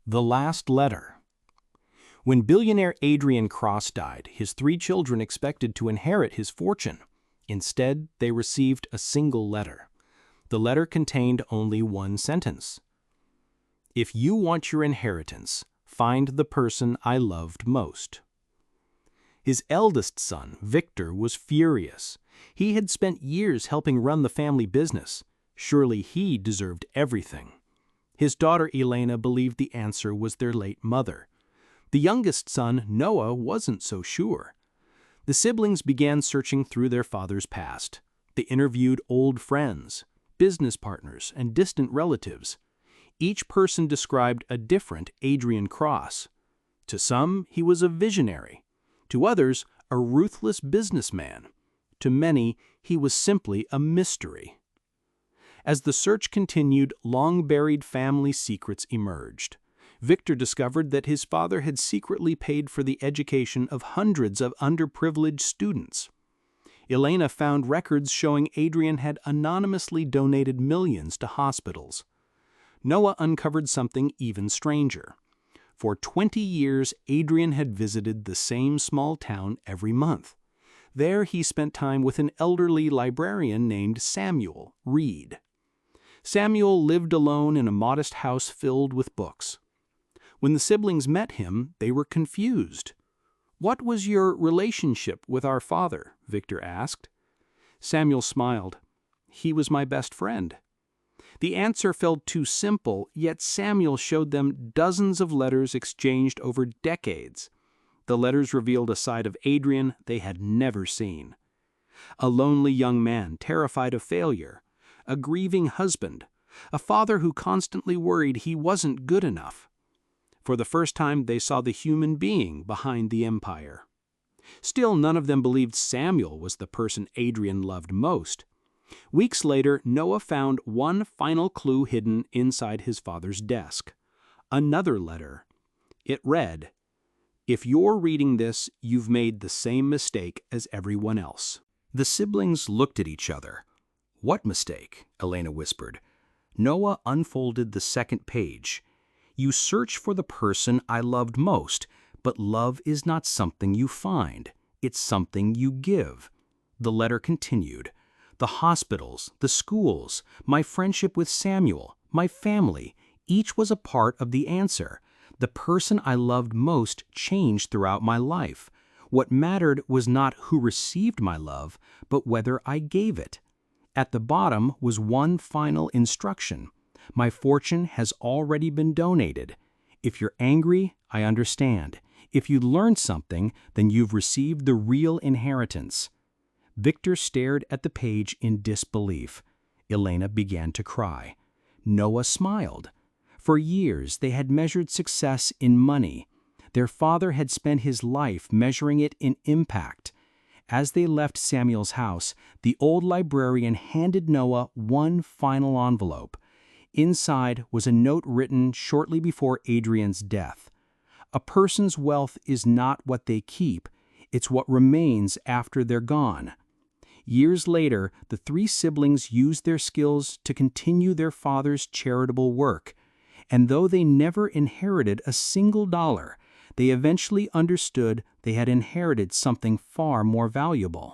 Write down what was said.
The Last Letter. When billionaire Adrian Cross died, his 3 children expected to inherit his fortune. Instead, they received a single letter. The letter contained only one sentence. "If you want your inheritance, find the person I loved most." His eldest son, Victor, was furious. He had spent years helping run the family business. Surely he deserved everything. His daughter Elena believed the answer was their late mother. The youngest son, Noah, wasn't so sure. The siblings began searching through their father's past. They interviewed old friends, business partners, and distant relatives. Each person described a different Adrian Cross. To some, he was a visionary. To others, a ruthless businessman. To many, he was simply a mystery. As the search continued, long-buried family secrets emerged. Victor discovered that his father had secretly paid for the education of hundreds of underprivileged students. Elena found records showing Adrian had anonymously donated millions to hospitals. Noah uncovered something even stranger. For 20 years, Adrian had visited the same small town every month. There he spent time with an elderly librarian named Samuel Reed. Samuel lived alone in a modest house filled with books. When the siblings met him, they were confused. "What was your relationship with our father?" Victor asked. Samuel smiled. "He was my best friend." The answer felt too simple, yet Samuel showed them dozens of letters exchanged over decades. The letters revealed a side of Adrian they had never seen. A lonely young man terrified of failure, a grieving husband, a father who constantly worried he wasn't good enough. For the first time, they saw the human being behind the empire. Still, none of them believed Samuel was the person Adrian loved most. Weeks later, Noah found one final clue hidden inside his father's desk. Another letter. It read, "If you're reading this, you've made the same mistake as everyone else." The siblings looked at each other. "What mistake?" Elena whispered. Noah unfolded the second page. "You search for the person I loved most, but love is not something you find. It's something you give." The letter continued. "The hospitals, the schools, my friendship with Samuel, my family, each was a part of the answer. The person I loved most changed throughout my life. What mattered was not who received my love, but whether I gave it. At the bottom was one final instruction. My fortune has already been donated. If you're angry, I understand. If you learned something, then you've received the real inheritance." Victor stared at the page in disbelief. Elena began to cry. Noah smiled. For years, they had measured success in money. Their father had spent his life measuring it in impact. As they left Samuel's house, the old librarian handed Noah one final envelope. Inside was a note written shortly before Adrian's death. "A person's wealth is not what they keep, it's what remains after they're gone." Years later, the 3 siblings used their skills to continue their father's charitable work. And though they never inherited a single dollar, they eventually understood they had inherited something far more valuable.